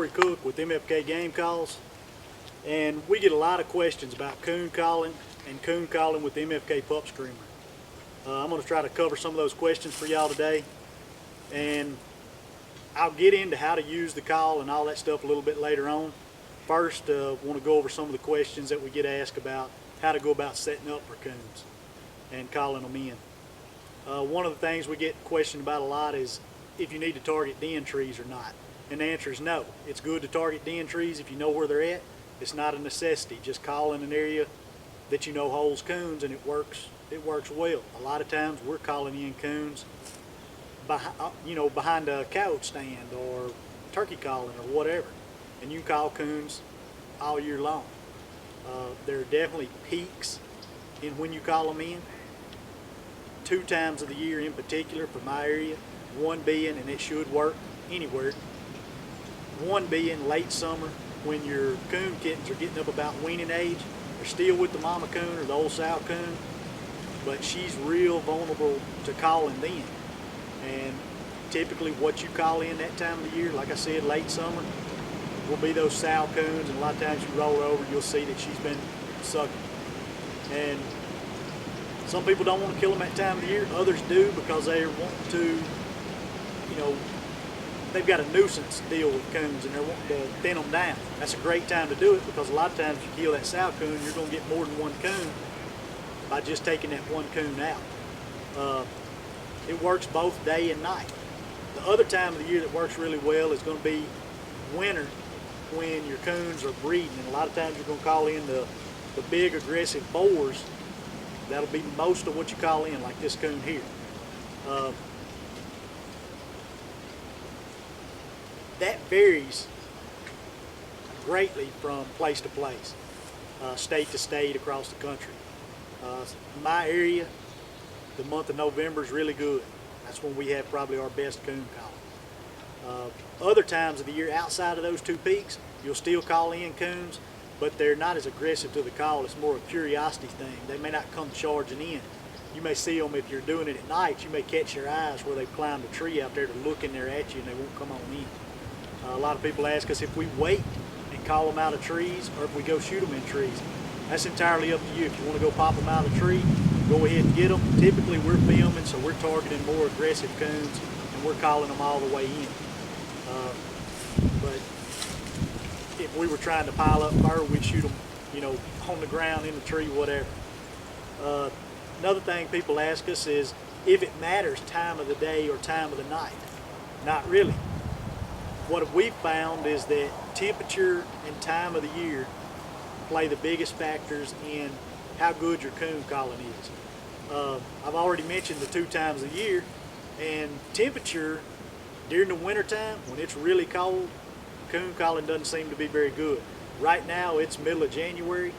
Cory Cook with MFK Game Calls, and we get a lot of questions about coon calling and coon calling with the MFK Pup Screamer. I'm going to try to cover some of those questions for y'all today, and I'll get into how to use the call and all that stuff a little bit later on. First, I want to go over some of the questions that we get asked about how to go about setting up for coons and calling them in. One of the things we get questioned about a lot is if you need to target den trees or not. And the answer is no. It's good to target den trees if you know where they're at. It's not a necessity. Just call in an area that you know holds coons, and it works well. A lot of times we're calling in coons behind a couch stand or turkey calling or whatever. And you can call coons all year long. There are definitely peaks in when you call them in. 2 times of the year in particular for my area. One being, and it should work anywhere, one being late summer when your coon kittens are getting up about weaning age. They're still with the mama coon or the old sow coon, but she's real vulnerable to calling then. And typically what you call in that time of the year, like I said, late summer, will be those sow coons, and a lot of times you roll over, you'll see that she's been sucking. And some people don't want to kill them that time of the year. Others do because they want to, they've got a nuisance deal with coons and they're wanting to thin them down. That's a great time to do it because a lot of times if you kill that sow coon, you're going to get more than one coon by just taking that one coon out. It works both day and night. The other time of the year that works really well is going to be winter when your coons are breeding. And a lot of times you're going to call in the big aggressive boars. That'll be most of what you call in, like this coon here. That varies greatly from place to place, state to state across the country. In my area, the month of November is really good. That's when we have probably our best coon calling. Other times of the year outside of those 2 peaks, you'll still call in coons, but they're not as aggressive to the call. It's more a curiosity thing. They may not come charging in. You may see them if you're doing it at night. You may catch their eyes where they've climbed a tree out there to look in there at you, and they won't come on in. A lot of people ask us if we wait and call them out of trees or if we go shoot them in trees. That's entirely up to you. If you want to go pop them out of a tree, go ahead and get them. Typically we're filming, so we're targeting more aggressive coons, and we're calling them all the way in. But if we were trying to pile up fur, we'd shoot them, on the ground, in the tree, whatever. Another thing people ask us is if it matters time of the day or time of the night. Not really. What we've found is that temperature and time of the year play the biggest factors in how good your coon calling is. I've already mentioned the 2 times a year, and temperature during the winter time when it's really cold, coon calling doesn't seem to be very good. Right now it's middle of January.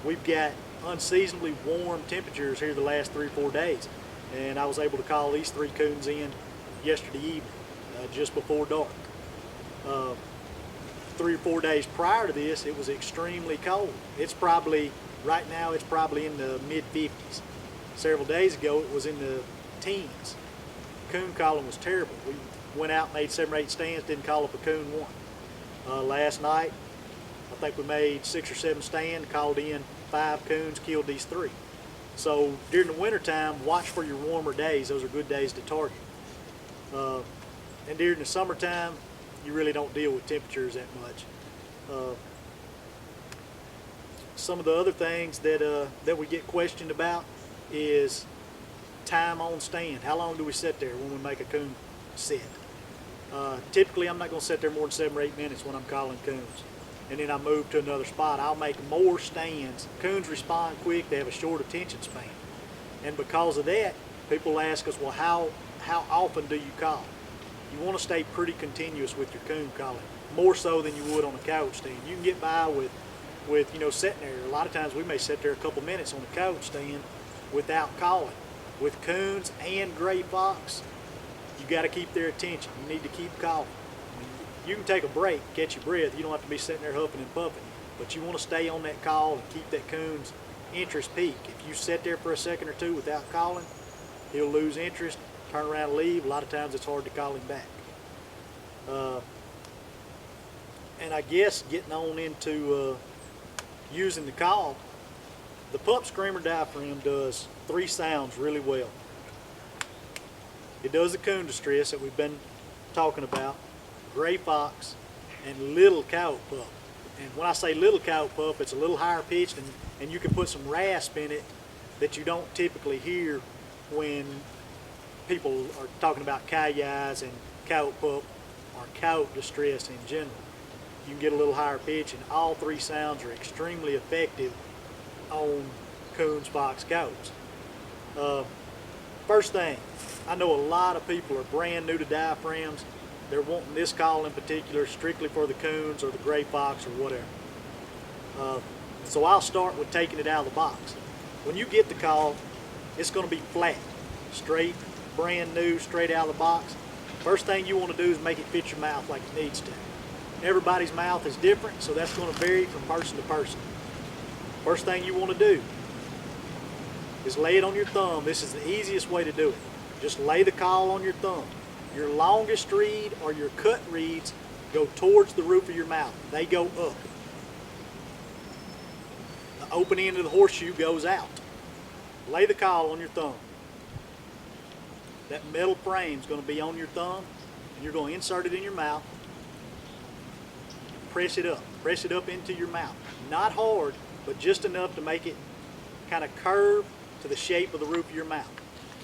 We've got unseasonably warm temperatures here the last 3 or 4 days, and I was able to call these 3 coons in yesterday evening, just before dark. 3 or 4 days prior to this, it was extremely cold. Right now it's probably in the mid-50s. Several days ago it was in the teens. Coon calling was terrible. We went out, made 7 or 8 stands, didn't call up a coon one. Last night, I think we made 6 or 7 stands, called in 5 coons, killed these 3. So during the winter time, watch for your warmer days. Those are good days to target. And during the summertime, you really don't deal with temperatures that much. Some of the other things that we get questioned about is time on stand. How long do we sit there when we make a coon sit? Typically I'm not going to sit there more than 7 or 8 minutes when I'm calling coons, and then I move to another spot. I'll make more stands. Coons respond quick. They have a short attention span, and because of that, people ask us, well, how often do you call? You want to stay pretty continuous with your coon calling, more so than you would on a couch stand. You can get by with sitting there. A lot of times we may sit there a couple minutes on the couch stand without calling. With coons and gray fox, you got to keep their attention. You need to keep calling. You can take a break, catch your breath. You don't have to be sitting there huffing and puffing, but you want to stay on that call and keep that coon's interest peak. If you sit there for a second or 2 without calling, he'll lose interest, turn around and leave. A lot of times it's hard to call him back. And I guess getting on into using the call, the pup screamer diaphragm does 3 sounds really well. It does the coon distress that we've been talking about, gray fox, and little coyote pup. And when I say little coyote pup, it's a little higher pitched, and you can put some rasp in it that you don't typically hear when people are talking about coyotes and coyote pup or coyote distress in general. You can get a little higher pitch, and all 3 sounds are extremely effective on coons, fox, coyotes. First thing, I know a lot of people are brand new to diaphragms. They're wanting this call in particular strictly for the coons or the gray fox or whatever. So I'll start with taking it out of the box. When you get the call, it's going to be flat, straight, brand new, straight out of the box. First thing you want to do is make it fit your mouth like it needs to. Everybody's mouth is different, so that's going to vary from person to person. First thing you want to do is lay it on your thumb. This is the easiest way to do it. Just lay the call on your thumb. Your longest reed or your cut reeds go towards the roof of your mouth. They go up. The open end of the horseshoe goes out. Lay the call on your thumb. That metal frame is going to be on your thumb, and you're going to insert it in your mouth. Press it up. Press it up into your mouth. Not hard, but just enough to make it kind of curve to the shape of the roof of your mouth.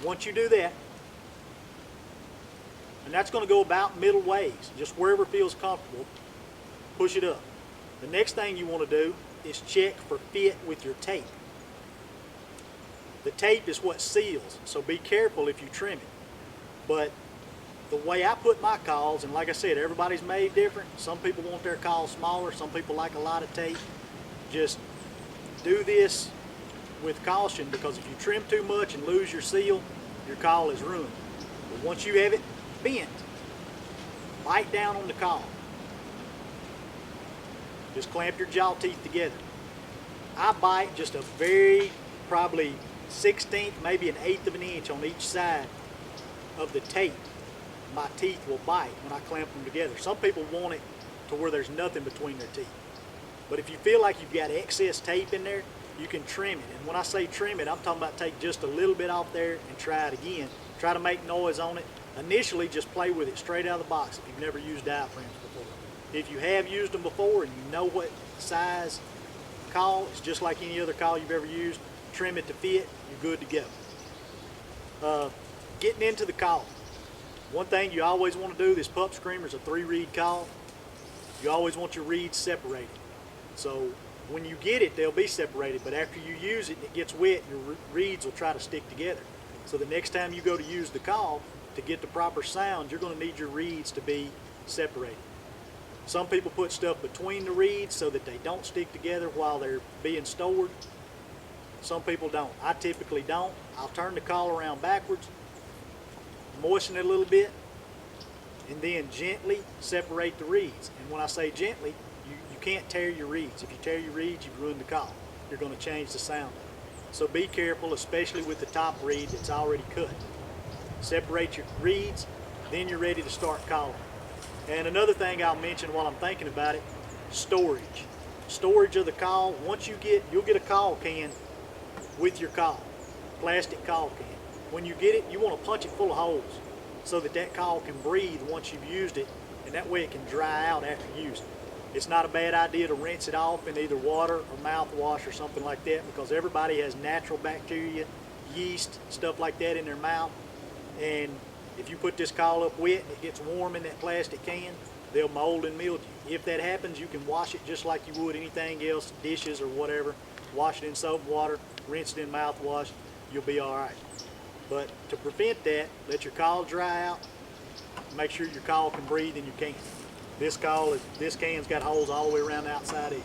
Once you do that, and that's going to go about middle ways, just wherever feels comfortable, push it up. The next thing you want to do is check for fit with your tape. The tape is what seals, so be careful if you trim it. But the way I put my calls, and like I said, everybody's made different. Some people want their calls smaller, some people like a lot of tape. Just do this with caution, because if you trim too much and lose your seal, your call is ruined. But once you have it bent, bite down on the call. Just clamp your jaw teeth together. I bite just a very, probably 1/16, maybe 1/8 of an inch on each side of the tape. My teeth will bite when I clamp them together. Some people want it to where there's nothing between their teeth. But if you feel like you've got excess tape in there, you can trim it. And when I say trim it, I'm talking about take just a little bit off there and try it again. Try to make noise on it. Initially, just play with it straight out of the box if you've never used diaphragms before. If you have used them before and you know what size call, it's just like any other call you've ever used. Trim it to fit, you're good to go. Getting into the call. One thing you always want to do, this pup screamer is a 3-reed call. You always want your reeds separated. So when you get it, they'll be separated, but after you use it and it gets wet, your reeds will try to stick together. So the next time you go to use the call, to get the proper sound, you're going to need your reeds to be separated. Some people put stuff between the reeds so that they don't stick together while they're being stored. Some people don't. I typically don't. I'll turn the call around backwards, moisten it a little bit, and then gently separate the reeds. And when I say gently, you can't tear your reeds. If you tear your reeds, you've ruined the call. You're going to change the sound. So be careful, especially with the top reed that's already cut. Separate your reeds, then you're ready to start calling. And another thing I'll mention while I'm thinking about it, storage. Storage of the call. Once you'll get a call can with your call, plastic call can. When you get it, you want to punch it full of holes so that call can breathe once you've used it, and that way it can dry out after you use it. It's not a bad idea to rinse it off in either water or mouthwash or something like that, because everybody has natural bacteria, yeast, stuff like that in their mouth. And if you put this call up wet and it gets warm in that plastic can, they'll mold and mildew. If that happens, you can wash it just like you would anything else, dishes or whatever. Wash it in soap and water, rinse it in mouthwash, you'll be all right. But to prevent that, let your call dry out. Make sure your call can breathe in your can. This can's got holes all the way around the outside edge.